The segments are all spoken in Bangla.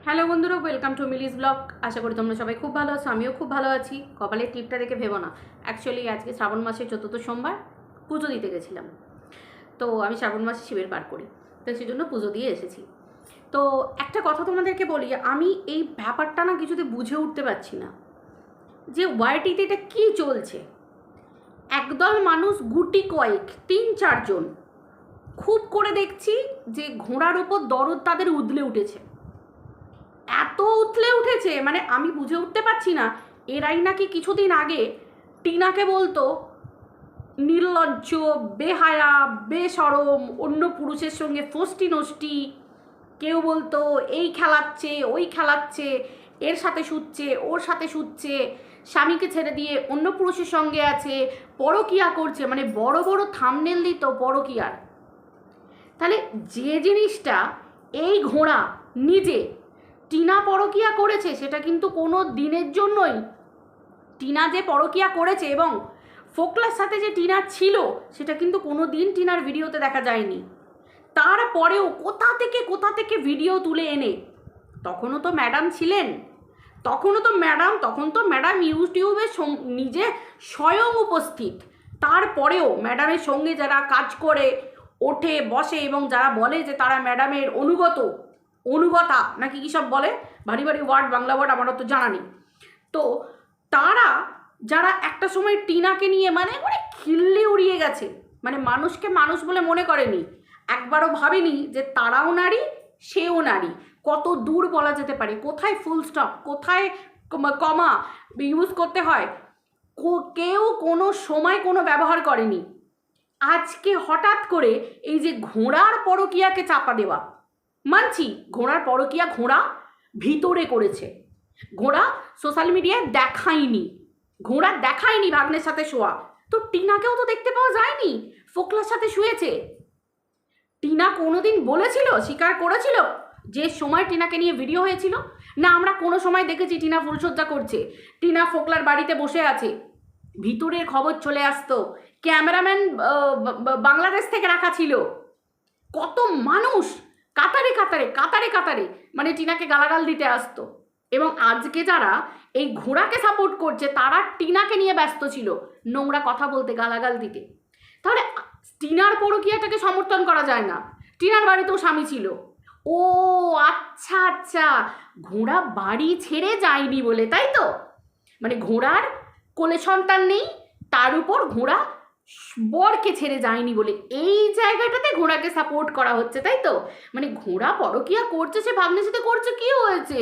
হ্যালো বন্ধুরা, ওয়েলকাম টু মিলিস ব্লগ। আশা করি তোমরা সবাই খুব ভালো আছো, আমিও খুব ভালো আছি। কপালের টিপটা দেখে ভেবো না, অ্যাকচুয়ালি আজকে শ্রাবণ মাসের 4th সোমবার, পুজো দিতে গেছিলাম। তো আমি শ্রাবণ মাসে শিবের পার করি, তো সেই জন্য পুজো দিয়ে এসেছি। তো একটা কথা তোমাদেরকে বলি, আমি এই ব্যাপারটা না কিছুতে বুঝে উঠতে পারছি না যে ওয়াইটিতে এটা কী চলছে। একদল মানুষ গুটি কয়েক 3-4 জন খুব করে দেখছি যে ঘোড়ার ওপর দরদ তাদের উদলে উঠেছে, এত উতলে উঠেছে, মানে আমি বুঝে উঠতে পারছি না। এরাই নাকি কিছুদিন আগে টিনাকে বলতো নির্লজ্জ, বেহায়া, বেশরম, অন্য পুরুষের সঙ্গে ফষ্টি নষ্টি। কেউ বলতো এই খেলাচ্ছে, ওই খেলাচ্ছে, এর সাথে শুচ্ছে, ওর সাথে শুচ্ছে, স্বামীকে ছেড়ে দিয়ে অন্য পুরুষের সঙ্গে আছে, পরকিয়া করছে, মানে বড় বড় থাম্বনেল দিত পরকিয়ার। তাহলে যে জিনিসটা এই ঘোড়া নিজে টিনা পরকিয়া করেছে, সেটা কিন্তু কোনো দিনের জন্যই, টিনা যে পরকিয়া করেছে এবং ফোকলার সাথে যে টিনা ছিল সেটা কিন্তু কোনো দিন টিনার ভিডিওতে দেখা যায়নি। তারপরেও কোথা থেকে ভিডিও তুলে এনে, তখনও তো ম্যাডাম ছিলেন, তখন তো ম্যাডাম ইউটিউবে নিজে স্বয়ং উপস্থিত। তারপরেও ম্যাডামের সঙ্গে যারা কাজ করে, ওঠে বসে এবং যারা বলে যে তারা ম্যাডামের অনুগতা নাকি কী সব বলে, ভারী ভারী ওয়ার্ড, বাংলা ওয়ার্ড আমারও তো জানা নেই। তো তারা যারা একটা সময় টিনাকে নিয়ে মানে খিল্লি উড়িয়ে গেছে, মানে মানুষকে মানুষ বলে মনে করেনি, একবারও ভাবেনি যে তারাও নারী, সেও নারী, কত দূর বলা যেতে পারে, কোথায় ফুল স্টপ, কোথায় কমা ইউজ করতে হয়, কেউ কোনো সময় কোনো ব্যবহার করেনি। আজকে হঠাৎ করে এই যে ঘোড়ার পরকিয়াকে চাপা দেওয়া, মানছি ঘোড়ার পরকিয়া ঘোড়া ভিতরে করেছে, ঘোড়া সোশ্যাল মিডিয়ায় দেখায়নি ভাগ্নের সাথে শোয়া। তো টিনাকেও তো দেখতে পাওয়া যায়নি ফোকলার সাথে শুয়েছে। টিনা কোনোদিন বলেছিল, স্বীকার করেছিল যে সময় টিনাকে নিয়ে ভিডিও হয়েছিল? না, আমরা কোনো সময় দেখেছি টিনা ফুলসজ্জা করছে, টিনা ফোকলার বাড়িতে বসে আছে, ভিতরের খবর চলে আসতো, ক্যামেরাম্যান বাংলাদেশ থেকে রাখা ছিল, কত মানুষ কাতারে মানে টিনাকে গালাগাল দিতে আসতো। এবং আজকে যারা এই ঘোড়াকে সাপোর্ট করছে তারা টিনাকে নিয়ে ব্যস্ত ছিল নোংরা কথা বলতে, গালাগাল দিতে। তাহলে টিনার পরকীয়াটাকে সমর্থন করা যায় না? টিনার বাড়িতেও স্বামী ছিল। ও আচ্ছা, ঘোড়া বাড়ি ছেড়ে যায়নি বলে, তাই তো? মানে ঘোড়ার কোলে সন্তান নেই, তার উপর ঘোড়া বরকে ছেড়ে যায়নি বলে এই জায়গাটাতে ঘোড়াকে সাপোর্ট করা হচ্ছে, তাই তো? মানে ঘোড়া পরকিয়া করছে, সে ভাগ্নের সাথে করছে, কি হয়েছে?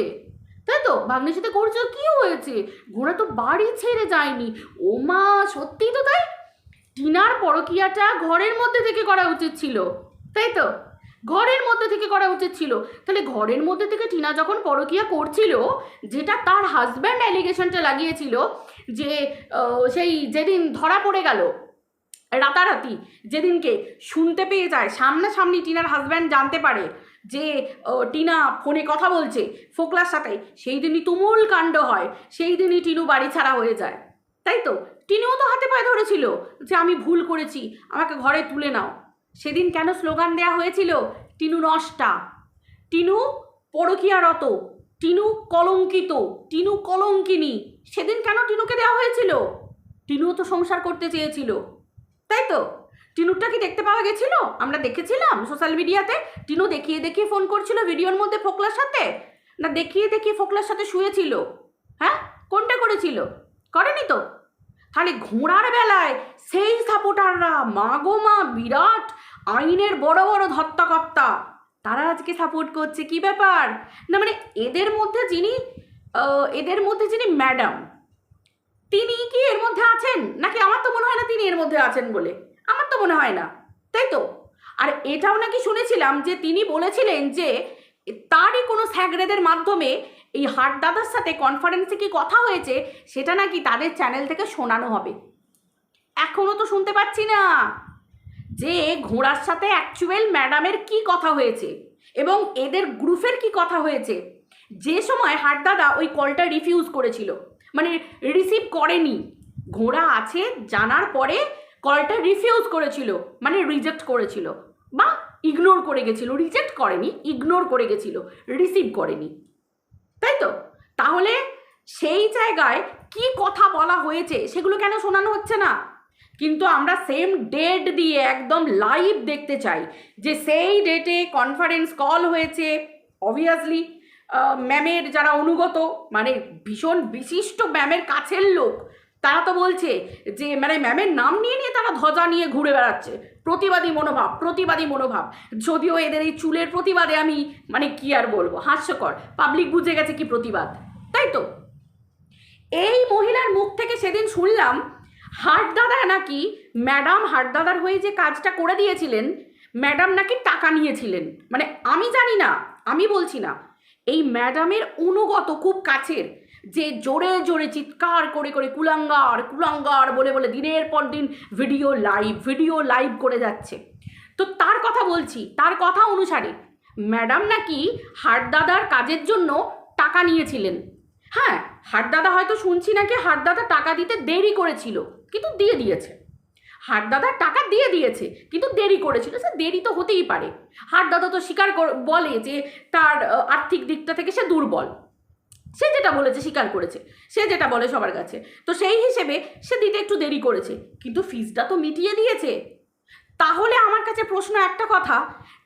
তাই তো, ভাগ্নের সাথে করছে, কি হয়েছে? ঘোড়া তো বাড়ি ছেড়ে যায়নি। ও মা, সত্যি তো তাই। টিনার পরকিয়াটা ঘরের মধ্যে থেকে করা উচিত ছিল, তাই তো? ঘরের মধ্যে থেকে করা উচিত ছিল। তাহলে ঘরের মধ্যে থেকে টিনা যখন পরকিয়া করছিল, যেটা তার হাজব্যান্ড অ্যালিগেশনটা লাগিয়েছিল, যে সেই যেদিন ধরা পড়ে গেল রাতারাতি, যেদিনকে শুনতে পেয়ে যায় সামনাসামনি, টিনার হাজব্যান্ড জানতে পারে যে টিনা ফোনে কথা বলছে ফোকলার সাথে, সেই দিনই তুমুল কাণ্ড হয়, সেই দিনই টিনু বাড়ি ছাড়া হয়ে যায়, তাই তো? টিনুও তো হাতে পায়ে ধরেছিল যে আমি ভুল করেছি, আমাকে ঘরে তুলে নাও। সেদিন কেন স্লোগান দেওয়া হয়েছিল? টিনু নষ্টা, টিনু পরকীয়ারত, টিনু কলঙ্কিত, টিনু কলঙ্কিনী। সেদিন কেন টিনুকে দেওয়া হয়েছিল? টিনুও তো সংসার করতে চেয়েছিল, তাই তো? টিনুরটা কি দেখতে পাওয়া গেছিল? আমরা দেখেছিলাম সোশ্যাল মিডিয়াতে টিনু দেখিয়ে ফোন করছিল ভিডিওর মধ্যে ফোকলার সাথে, না দেখিয়ে ফোকলার সাথে শুয়েছিল? হ্যাঁ, কোনটা করেছিল? করেনি তো। তাহলে ঘোড়ার বেলায় সেই সাপোর্টাররা, মা গো মা, বিরাট আইনের বড় বড় ধর্তাকর্তা, তারা আজকে সাপোর্ট করছে। কি ব্যাপার? না মানে এদের মধ্যে যিনি ম্যাডাম, তিনি কি এর মধ্যে আছেন নাকি? আমার তো মনে হয় না তিনি এর মধ্যে আছেন বলে, আমার তো মনে হয় না, তাই তো? আর এটাও নাকি শুনেছিলাম যে তিনি বলেছিলেন যে তারই কোনো স্যাগরেদের মাধ্যমে এই হাট দাদার সাথে কনফারেন্সে কি কথা হয়েছে সেটা নাকি তাদের চ্যানেল থেকে শোনানো হবে। এখনও তো শুনতে পাচ্ছি না যে ঘোড়ার সাথে অ্যাকচুয়াল ম্যাডামের কি কথা হয়েছে এবং এদের গ্রুপের কি কথা হয়েছে। যে সময় হাট দাদা ওই কলটা রিফিউজ করেছিল, মানে রিসিভ করেনি, ঘোড়া আছে জানার পরে কলটা রিফিউজ করেছিল, মানে রিজেক্ট করেছিল বা ইগনোর করে গেছিল, রিজেক্ট করেনি, ইগনোর করে গেছিল, রিসিভ করেনি। তাহলে সেই জায়গায় কি কথা বলা হয়েছে সেগুলো কেন শোনানো হচ্ছে না? কিন্তু আমরা সেম ডেট দিয়ে একদম লাইভ দেখতে চাই যে সেই ডেটে কনফারেন্স কল হয়েছে। অবভিয়াসলি ম্যামের যারা অনুগত, মানে ভীষণ বিশিষ্ট ম্যামের কাছের লোক, তারা তো বলছে যে মানে ম্যামের নাম নিয়ে নিয়ে তারা ধ্বজা নিয়ে ঘুরে বেড়াচ্ছে, প্রতিবাদী মনোভাব, প্রতিবাদী মনোভাব। যদিও এদের এই চুলের প্রতিবাদে আমি মানে কি আর বলবো, হাস্যকর। পাবলিক বুঝে গেছে কি প্রতিবাদ, তাই তো? এই মহিলার মুখ থেকে সেদিন শুনলাম হাটদাদা নাকি ম্যাডাম হাটদাদার হয়ে যে কাজটা করে দিয়েছিলেন, ম্যাডাম নাকি টাকা নিয়েছিলেন। মানে আমি জানি না, আমি বলছি না, এই ম্যাডামের অনুগত খুব কাছের, যে জোরে জোরে চিৎকার করে করে কুলাঙ্গার কুলাঙ্গার বলে বলে দিনের পর দিন ভিডিও লাইভ করে যাচ্ছে, তো তার কথা বলছি। তার কথা অনুসারে ম্যাডাম নাকি হাটদাদার কাজের জন্য টাকা নিয়েছিলেন। হ্যাঁ, হাটদাদা হয়তো শুনছি নাকি হাটদাদা টাকা দিতে দেরি করেছিল, কিন্তু দিয়ে দিয়েছে। হাটদাদার টাকা দিয়ে দিয়েছে কিন্তু দেরি করেছিল, সে দেরি তো হতেই পারে। হাটদাদা তো স্বীকার বলে যে তার আর্থিক দিকটা থেকে সে দুর্বল, সে যেটা বলেছে স্বীকার করেছে, সে যেটা বলে সবার কাছে, তো সেই হিসেবে সে দিতে একটু দেরি করেছে, কিন্তু ফিসটা তো মিটিয়ে দিয়েছে। তাহলে আমার কাছে প্রশ্ন একটা কথা,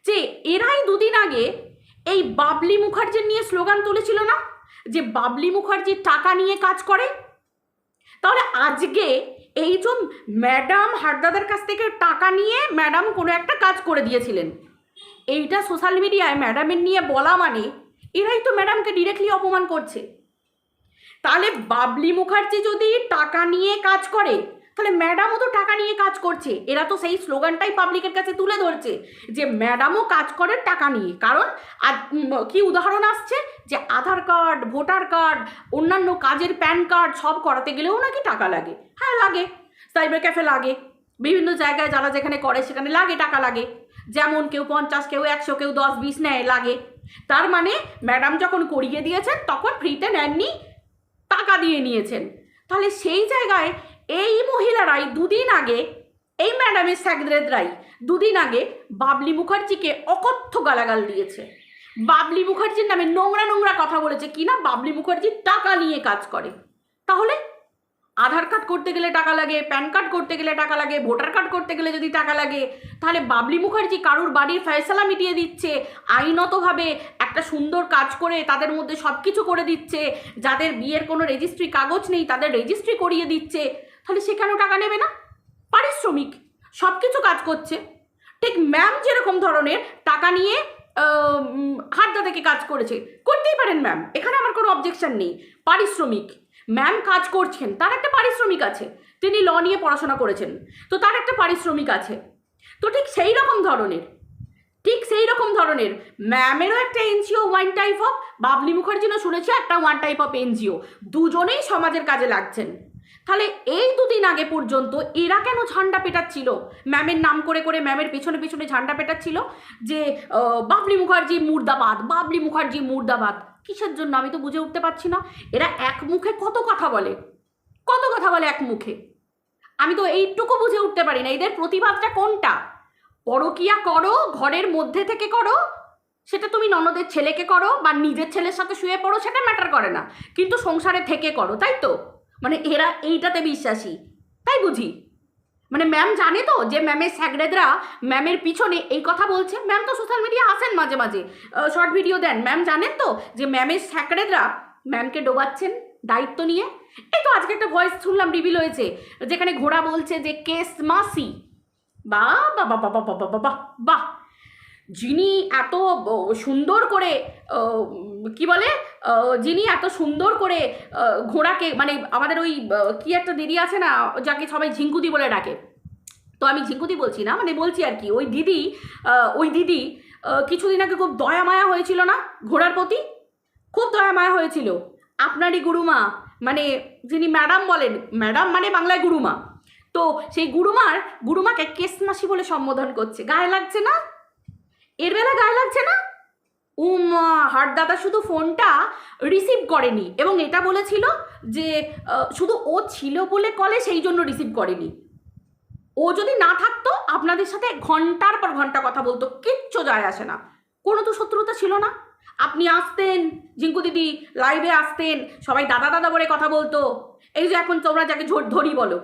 যে এরাই দুদিন আগে এই বাবলি মুখার্জির নিয়ে স্লোগান তুলেছিল না, যে বাবলি মুখার্জি টাকা নিয়ে কাজ করে। তাহলে আজকে এই যে ম্যাডাম হাটদাদার কাছ থেকে টাকা নিয়ে ম্যাডাম কোনো একটা কাজ করে দিয়েছিলেন, এইটা সোশ্যাল মিডিয়ায় ম্যাডামের নিয়ে বলা মানে এরাই তো ম্যাডামকে ডিরেক্টলি অপমান করছে। তাহলে বাবলি মুখার্জি যদি টাকা নিয়ে কাজ করে, তাহলে ম্যাডামও তো টাকা নিয়ে কাজ করছে। এরা তো সেই স্লোগানটাই পাবলিকের কাছে তুলে ধরছে যে ম্যাডামও কাজ করে টাকা নিয়ে। কারণ কি উদাহরণ আসছে যে আধার কার্ড, ভোটার কার্ড, অন্যান্য কাজের প্যান কার্ড সব করাতে গেলেও নাকি টাকা লাগে। হ্যাঁ লাগে, সাইবার ক্যাফে লাগে, বিভিন্ন জায়গায় যারা যেখানে করে সেখানে লাগে, টাকা লাগে। যেমন কেউ 50, কেউ 100, কেউ 10-20 নেয়, লাগে। তার মানে ম্যাডাম যখন করিয়ে দিয়েছেন তখন ফ্রিতে নেননি, টাকা দিয়ে নিয়েছেন। তাহলে সেই জায়গায় এই মহিলারাই দুদিন আগে, এই ম্যাডামের স্যাগরেদরাই দুদিন আগে বাবলি মুখার্জিকে অকথ্য গালাগাল দিয়েছে, বাবলি মুখার্জির নামে নোংরা নোংরা কথা বলেছে, কি না বাবলি মুখার্জি টাকা নিয়ে কাজ করে। তাহলে আধার কার্ড করতে গেলে টাকা লাগে, প্যান কার্ড করতে গেলে টাকা লাগে, ভোটার কার্ড করতে গেলে যদি টাকা লাগে, তাহলে বাবলি মুখার্জি কারুর বাড়ির ফয়সালা মিটিয়ে দিচ্ছে, আইনতভাবে একটা সুন্দর কাজ করে তাদের মধ্যে সব কিছু করে দিচ্ছে, যাদের বিয়ের কোনো রেজিস্ট্রি কাগজ নেই তাদের রেজিস্ট্রি করিয়ে দিচ্ছে। তাহলে সে কেন টাকা নেবে না? পারিশ্রমিক, সব কিছু কাজ করছে। ঠিক ম্যাম যেরকম ধরনের টাকা নিয়ে হাটদাদাকে কাজ করেছে, করতেই পারেন ম্যাম, এখানে আমার কোনো অবজেকশন নেই। পারিশ্রমিক, ম্যাম কাজ করছেন, তার একটা পারিশ্রমিক আছে, তিনি ল নিয়ে পড়াশোনা করেছেন, তো তার একটা পারিশ্রমিক আছে। তো ঠিক সেই রকম ধরনের ম্যামেরও একটা NGO one type of, Babli মুখার্জিও শুনেছি একটা ওয়ান টাইপ অফ এনজিও, দুজনেই সমাজের কাজে লাগছেন। তাহলে এই দুদিন আগে পর্যন্ত এরা কেন ঝান্ডা পেটাচ্ছিল, ম্যামের নাম করে করে ম্যামের পেছনে পেছনে ঝান্ডা পেটাচ্ছিল যে বাবলি মুখার্জি মুর্দাবাদ, বাবলি মুখার্জি মুর্দাবাদ। কিসের জন্য আমি তো বুঝে উঠতে পারছি না। এরা এক মুখে কত কথা বলে এক মুখে, আমি তো এইটুকু বুঝে উঠতে পারি না এদের প্রতিবাদটা কোনটা। পরকিয়া করো, ঘরের মধ্যে থেকে করো, সেটা তুমি ননদের ছেলেকে করো বা নিজের ছেলের সাথে শুয়ে পড়ো, সেটা ম্যাটার করে না, কিন্তু সংসারে থেকে করো, তাই তো? মানে এরা এইটাতে বিশ্বাসী, তাই বুঝি। মানে ম্যাম জানে তো যে ম্যামের স্যাগরেদরা ম্যামের পিছনে এই কথা বলছে। ম্যাম তো সোশ্যাল মিডিয়া আসেন মাঝে মাঝে, শর্ট ভিডিও দেন। ম্যাম জানেন তো যে ম্যামের স্যাগরেদরা ম্যামকে ডোবাচ্ছেন দায়িত্ব নিয়ে। এই তো আজকে একটা ভয়েস শুনলাম, রিভিল হয়েছে, যেখানে ঘোড়া বলছে যে কেস মাসি। বাহ বাহ বাহ বাহ বাহ বাহ বাহ বাহ, যিনি এত সুন্দর করে কি বলে, যিনি এত সুন্দর করে ঘোড়াকে, মানে আমাদের ওই কি একটা দিদি আছে না যাকে সবাই ঝিঙ্কুদি বলে ডাকে, তো আমি ঝিঙ্কুদি বলছি না, মানে বলছি আর কি, ওই দিদি কিছুদিন আগে খুব দয়া মায়া হয়েছিল না ঘোড়ার প্রতি, খুব দয়া মায়া হয়েছিল। আপনারই গুরুমা, মানে যিনি ম্যাডাম বলেন, ম্যাডাম মানে বাংলায় গুরুমা, তো সেই গুরুমাকে কেসমাসি বলে সম্বোধন করছে। গায়ে লাগছে না? এর বেলা গায়ে লাগছে না? হাটদাদা শুধু ফোনটা রিসিভ করেনি, এবং এটা বলেছিল যে শুধু ও ছিল বলে কলে সেই জন্য রিসিভ করেনি, ও যদি না থাকতো আপনাদের সাথে ঘন্টার পর ঘন্টা কথা বলতো, কিচ্ছু যায় আসে না, কোনো তো শত্রুতা ছিল না। আপনি আসতেন জিঙ্কু দিদি, লাইভে আসতেন, সবাই দাদা দাদা বলে কথা বলতো। এই যে এখন তোমরা যাকে ধরি বলো,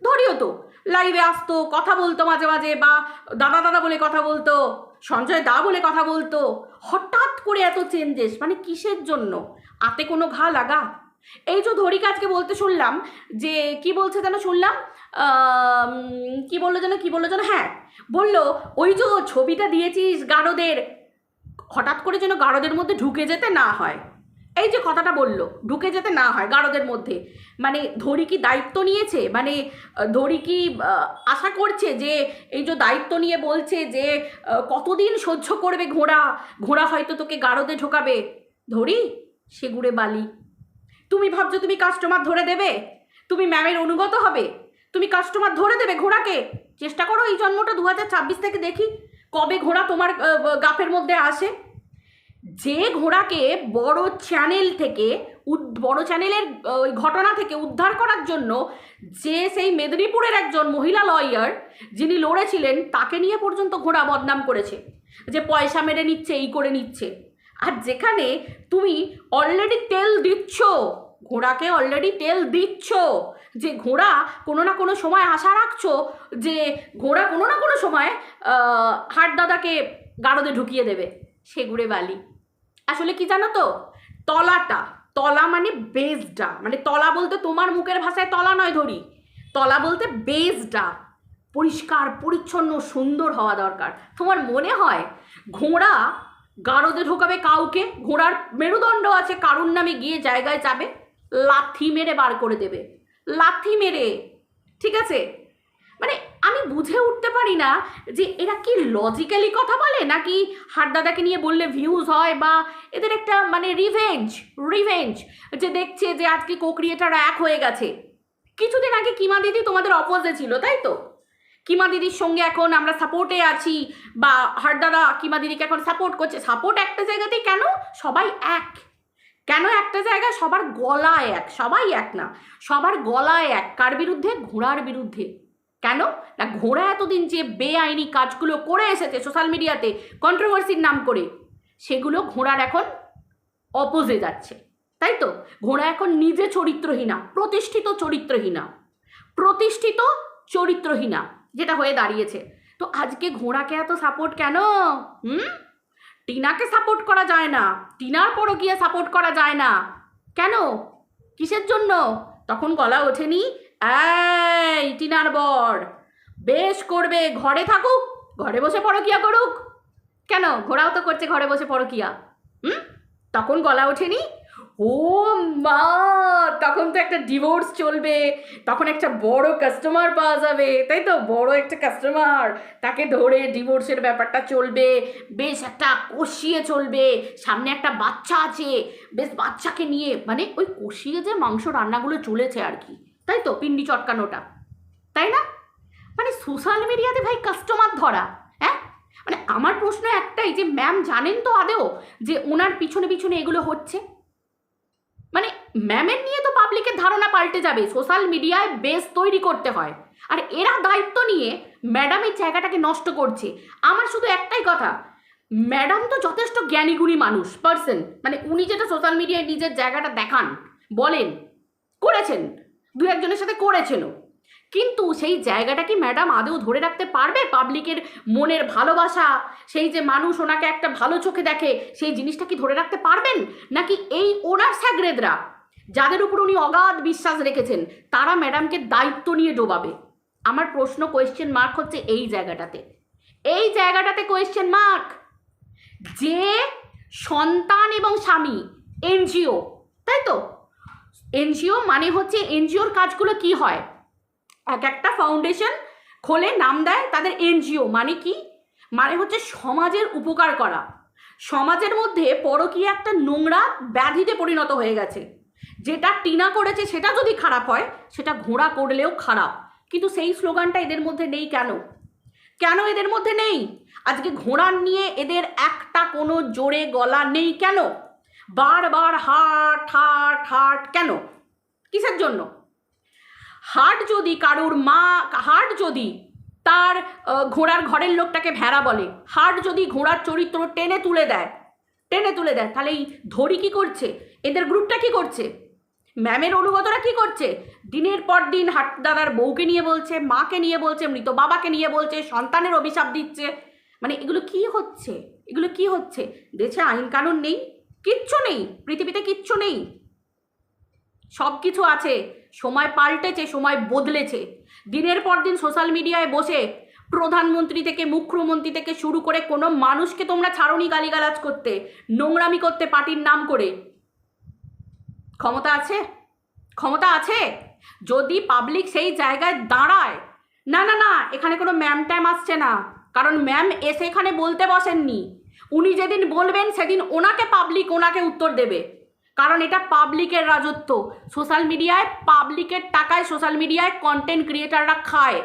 ধরিও তো লাইভে আসতো, কথা বলতো মাঝে মাঝে, বা দাদা দাদা বলে কথা বলতো, সঞ্জয় দা বলে কথা বলতো। হঠাৎ করে এত চেঞ্জেস, মানে কিসের জন্য? আতে কোনো ঘা লাগা? এই যে ধরিকে আজকে বলতে শুনলাম যে কি বলছে যেন শুনলাম, কি বললো যেন, হ্যাঁ বললো ওই যে ছবিটা দিয়েছিস গারদের, হঠাৎ করে যেন গারদের মধ্যে ঢুকে যেতে না হয়। এই যে কথাটা বললো, ঢুকে যেতে না হয় গারদের মধ্যে, মানে ধরি কি দায়িত্ব নিয়েছে? মানে ধরি কি আশা করছে যে এই যে দায়িত্ব নিয়ে বলছে যে কতদিন সহ্য করবে ঘোড়া, ঘোড়া হয়তো তোকে গারদে ঢোকাবে? ধরি সেগুড়ে বালি। তুমি ভাবছো তুমি কাস্টমার ধরে দেবে? তুমি ম্যামের অনুগত হবে? তুমি কাস্টমার ধরে দেবে ঘোড়াকে? চেষ্টা করো এই জন্মটা 2026 থেকে দেখি কবে ঘোড়া তোমার গাফের মধ্যে আসে। যে ঘোড়াকে বড় চ্যানেল থেকে, বড় চ্যানেলের ওই ঘটনা থেকে উদ্ধার করার জন্য যে সেই মেদিনীপুরের একজন মহিলা লয়ার যিনি লড়েছিলেন, তাকে নিয়ে পর্যন্ত ঘোড়া বদনাম করেছে যে পয়সা মেরে নিচ্ছে, এই করে নিচ্ছে। আর যেখানে তুমি অলরেডি তেল দিচ্ছ ঘোড়াকে, অলরেডি তেল দিচ্ছ যে ঘোড়া কোনো না কোনো সময় আশা রাখছো যে ঘোড়া কোনো না কোনো সময় হাট দাদাকে গারদে ঢুকিয়ে দেবে। সেগুড়ে বালি। আসলে কি জানো তো, তলাটা, তলা মানে বেসটা, মানে তলা বলতে তোমার মুখের ভাষায় তলা নয় ধরি, তলা বলতে বেসটা পরিষ্কার পরিচ্ছন্ন সুন্দর হওয়া দরকার। তোমার মনে হয় ঘোড়া গারদে ঢোকাবে কাউকে? ঘোড়ার মেরুদণ্ড আছে, কারুর নামে গিয়ে জায়গায় যাবে, লাথি মেরে বার করে দেবে, লাথি মেরে। ঠিক আছে, মানে আমি বুঝে উঠতে পারি না যে এরা কি লজিক্যালি কথা বলে, নাকি হাট দাদাকে নিয়ে বললে ভিউজ হয়, বা এদের একটা মানে রিভেঞ্জ যে দেখছে যে আজকে কোক্রিয়েটাররা এক হয়ে গেছে। কিছুদিন আগে কিমা দিদি তোমাদের অপোজে ছিল, তাই তো? কিমা দিদির সঙ্গে এখন আমরা সাপোর্টে আছি, বা হাট দাদা কিমা দিদিকে এখন সাপোর্ট করছে। সাপোর্ট একটা জায়গাতেই কেন? সবাই এক। কেন একটা জায়গায় সবার গলায় এক? সবাই এক না, সবার গলায় এক। কার বিরুদ্ধে? ঘোড়ার বিরুদ্ধে। কেন না, ঘোড়া এতদিন যে বেআইনি কাজগুলো করে এসেছে সোশ্যাল মিডিয়াতে কন্ট্রোভার্সির নাম করে, সেগুলো ঘোড়ার এখন অপোজে যাচ্ছে, তাই তো? ঘোড়া এখন নিজে চরিত্রহীনা, প্রতিষ্ঠিত চরিত্রহীনা যেটা হয়ে দাঁড়িয়েছে। তো আজকে ঘোড়াকে এত সাপোর্ট কেন? টিনাকে সাপোর্ট করা যায় না, টিনার পরকীয়া সাপোর্ট করা যায় না কেন? কিসের জন্য? তখন গলা ওঠেনি এই টিনার বর বেশ করবে, ঘরে থাকুক, ঘরে বসে পরকীয়া করুক। কেন? ঘোড়াও তো করছে ঘরে বসে পরকীয়া। তখন গলা ওঠেনি? ও মা, তখন তো একটা ডিভোর্স চলবে, তখন একটা বড় কাস্টমার পাওয়া যাবে, তাই তো? বড় একটা কাস্টমার, তাকে ধরে ডিভোর্সের ব্যাপারটা চলবে, বেশ একটা কষিয়ে চলবে, সামনে একটা বাচ্চা আছে, বেশ বাচ্চাকে নিয়ে, মানে ওই কষিয়ে যে মাংস রান্নাগুলো চলেছে আর কি, তাই তো? পিন্ডি চটকানোটা, তাই না? মানে সোশ্যাল মিডিয়াতে ভাই কাস্টমার ধরা, হ্যাঁ? মানে আমার প্রশ্ন একটাই যে ম্যাম জানেন তো আদেও যে ওনার পিছনে পিছনে এগুলো হচ্ছে? মানে ম্যামের নিয়ে তো পাবলিকের ধারণা পাল্টে যাবে, সোশ্যাল মিডিয়ায় বেস তৈরি করতে হয়, আর এরা দায়িত্ব নিয়ে ম্যাডামের জায়গাটাকে নষ্ট করছে। আমার শুধু একটাই কথা, ম্যাডাম তো যথেষ্ট জ্ঞানীগুণী মানুষ, পার্সন, মানে উনি যেটা সোশ্যাল মিডিয়ায় নিজের জায়গাটা দেখান, বলেন, করেছেন, দু একজনের সাথে করেছেনও, কিন্তু সেই জায়গাটা কি ম্যাডাম আদৌ ধরে রাখতে পারবে? পাবলিকের মনের ভালোবাসা, সেই যে মানুষ ওনাকে একটা ভালো চোখে দেখে, সেই জিনিসটা কি ধরে রাখতে পারবেন? নাকি এই ওনার স্যাগ্রেদরা, যাদের উপর উনি অগাধ বিশ্বাস রেখেছেন, তারা ম্যাডামকে দায়িত্ব নিয়ে ডোবাবে? আমার প্রশ্ন, কোয়েশ্চেন মার্ক হচ্ছে এই জায়গাটাতে কোয়েশ্চেন মার্ক। যে সন্তান এবং স্বামী এনজিও, তাই তো? এনজিও মানে হচ্ছে, এনজিওর কাজগুলো কি হয়? এক একটা ফাউন্ডেশন খোলে, নাম দেয় তাদের এনজিও। মানে কি? মানে হচ্ছে সমাজের উপকার করা। সমাজের মধ্যে পরকীয়া একটা নোংরা ব্যাধিতে পরিণত হয়ে গেছে। যেটা টিনা করেছে সেটা যদি খারাপ হয়, সেটা ঘোড়া করলেও খারাপ। কিন্তু সেই স্লোগানটা এদের মধ্যে নেই কেন? কেন এদের মধ্যে নেই? আজকে ঘোড়ার নিয়ে এদের একটা কোনো জোরে গলা নেই কেন? বারবার হাট হাট হাট কেন? কিসের জন্য? হাট যদি কারোর মা, হাট যদি তার ঘোড়ার ঘরের লোকটাকে ভেড়া বলে, হাট যদি ঘোড়ার চরিত্র টেনে তুলে দেয়, টেনে তুলে দেয়। তাহলে এই ধরি কি করছে, এদের গ্রুপটা কি করছে, ম্যামের অনুগতরা কি করছে, দিনের পর দিন হাট দাদার বউকে নিয়ে বলছে, মাকে নিয়ে বলছে, মৃত বাবাকে নিয়ে বলছে, সন্তানের অভিশাপ দিচ্ছে। মানে এগুলো কি হচ্ছে, এগুলো কি হচ্ছে? দেশে আইন কানুন নেই, কিচ্ছু নেই, পৃথিবীতে কিচ্ছু নেই। সব কিছু আছে, সময় পাল্টেছে, সময় বদলেছে। দিনের পর দিন সোশ্যাল মিডিয়ায় বসে প্রধানমন্ত্রী থেকে মুখ্যমন্ত্রী থেকে শুরু করে কোনো মানুষকে তোমরা ছাড়োনি গালিগালাজ করতে, নোংরামি করতে পার্টির নাম করে। ক্ষমতা আছে, ক্ষমতা আছে। যদি পাবলিক সেই জায়গায় দাঁড়ায়, না না না এখানে কোনো ম্যাম ট্যাম আসছে না, কারণ ম্যাম এসে এখানে বলতে বসেননি। উনি যেদিন বলবেন সেদিন ওনাকে পাবলিক ওনাকে উত্তর দেবে, কারণ এটা পাবলিকের রাজত্ব। সোশ্যাল মিডিয়ায় পাবলিকের টাকায় সোশ্যাল মিডিয়ায় কন্টেন্ট ক্রিয়েটাররা খায়,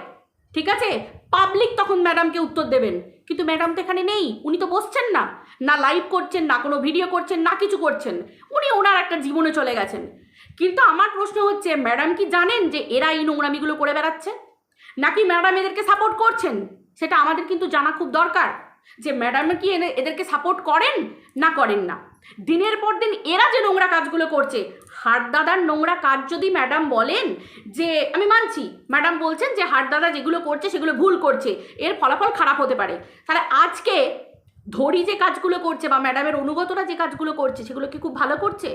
ঠিক আছে? পাবলিক তখন ম্যাডামকে উত্তর দেবেন, কিন্তু ম্যাডাম তো এখানে নেই, উনি তো বসছেন না, না লাইভ করছেন, না কোনো ভিডিও করছেন, না কিছু করছেন, উনি ওনার একটা জীবনে চলে গেছেন। কিন্তু আমার প্রশ্ন হচ্ছে, ম্যাডাম কি জানেন যে এরা এই নোংরামিগুলো করে বেড়াচ্ছে, নাকি ম্যাডাম এদেরকে সাপোর্ট করছেন? সেটা আমাদের কিন্তু জানা খুব দরকার, যে ম্যাডাম কি এদেরকে সাপোর্ট করেন না করেন না। দিনের পর দিন এরা যে নোংরা কাজগুলো করছে, হাটদাদার নোংরা কাজ যদি ম্যাডাম বলেন, যে আমি মানছি ম্যাডাম বলছেন যে হাটদাদা যেগুলো করছে সেগুলো ভুল করছে, এর ফলাফল খারাপ হতে পারে, তাহলে আজকে ধরি যে কাজগুলো করছে বা ম্যাডামের অনুগতরা যে কাজগুলো করছে সেগুলো কি খুব ভালো করছে?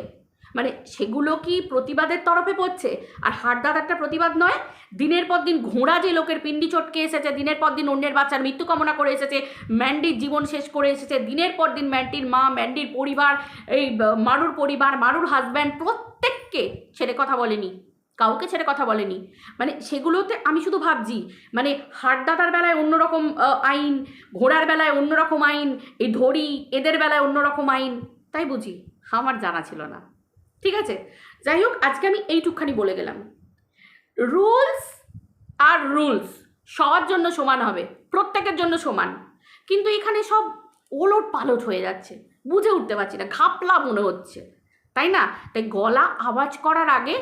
মানে সেগুলো কি প্রতিবাদের তরফে পড়ছে? আর হাটদাদারটা প্রতিবাদ নয়। দিনের পর দিন ঘোড়া যে লোকের পিন্ডি চটকে এসেছে, দিনের পর দিন অন্যের বাচ্চার মৃত্যু কামনা করে এসেছে, ম্যান্ডির জীবন শেষ করে এসেছে, দিনের পর দিন ম্যান্ডির মা, ম্যান্ডির পরিবার, এই মারুর পরিবার, মারুর হাজব্যান্ড, প্রত্যেককে ছেড়ে কথা বলেনি, কাউকে ছেড়ে কথা বলেনি। মানে সেগুলোতে আমি শুধু ভাবছি, মানে হাটদাদার বেলায় অন্যরকম আইন, ঘোড়ার বেলায় অন্যরকম আইন, এই ধরি এদের বেলায় অন্যরকম আইন, তাই বুঝি আমার জানা ছিল না। ঠিক আছে, যাই হোক, আজকে আমি এইটুকখানি বলে গেলাম। রুলস আর রুলস সবার জন্য সমান হবে, প্রত্যেকের জন্য সমান, কিন্তু এখানে সব ওলট পালট হয়ে যাচ্ছে, বুঝে উঠতে পারছি না, ঘাপলা মনে হচ্ছে, তাই না? তাই গলা আওয়াজ করার আগে,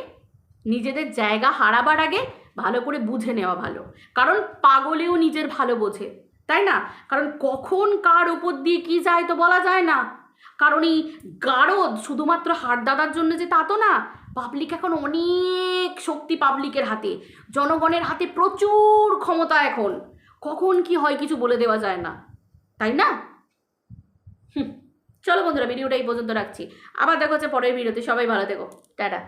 নিজেদের জায়গা হারাবার আগে ভালো করে বুঝে নেওয়া ভালো, কারণ পাগলেও নিজের ভালো বোঝে, তাই না? কারণ কখন কার উপর দিয়ে কী যায় তো বলা যায় না। কারণ এই গারদ শুধুমাত্র হাটদাদার জন্য যে তা তো না, পাবলিক এখন অনেক শক্তি পাবলিকের হাতে, জনগণের হাতে প্রচুর ক্ষমতা এখন, কখন কি হয় কিছু বলে দেওয়া যায় না, তাই না? চলো বন্ধুরা, ভিডিওটা এই পর্যন্ত রাখছি, আবার দেখা হচ্ছে পরের ভিডিওতে, সবাই ভালো থেকো, টাটা।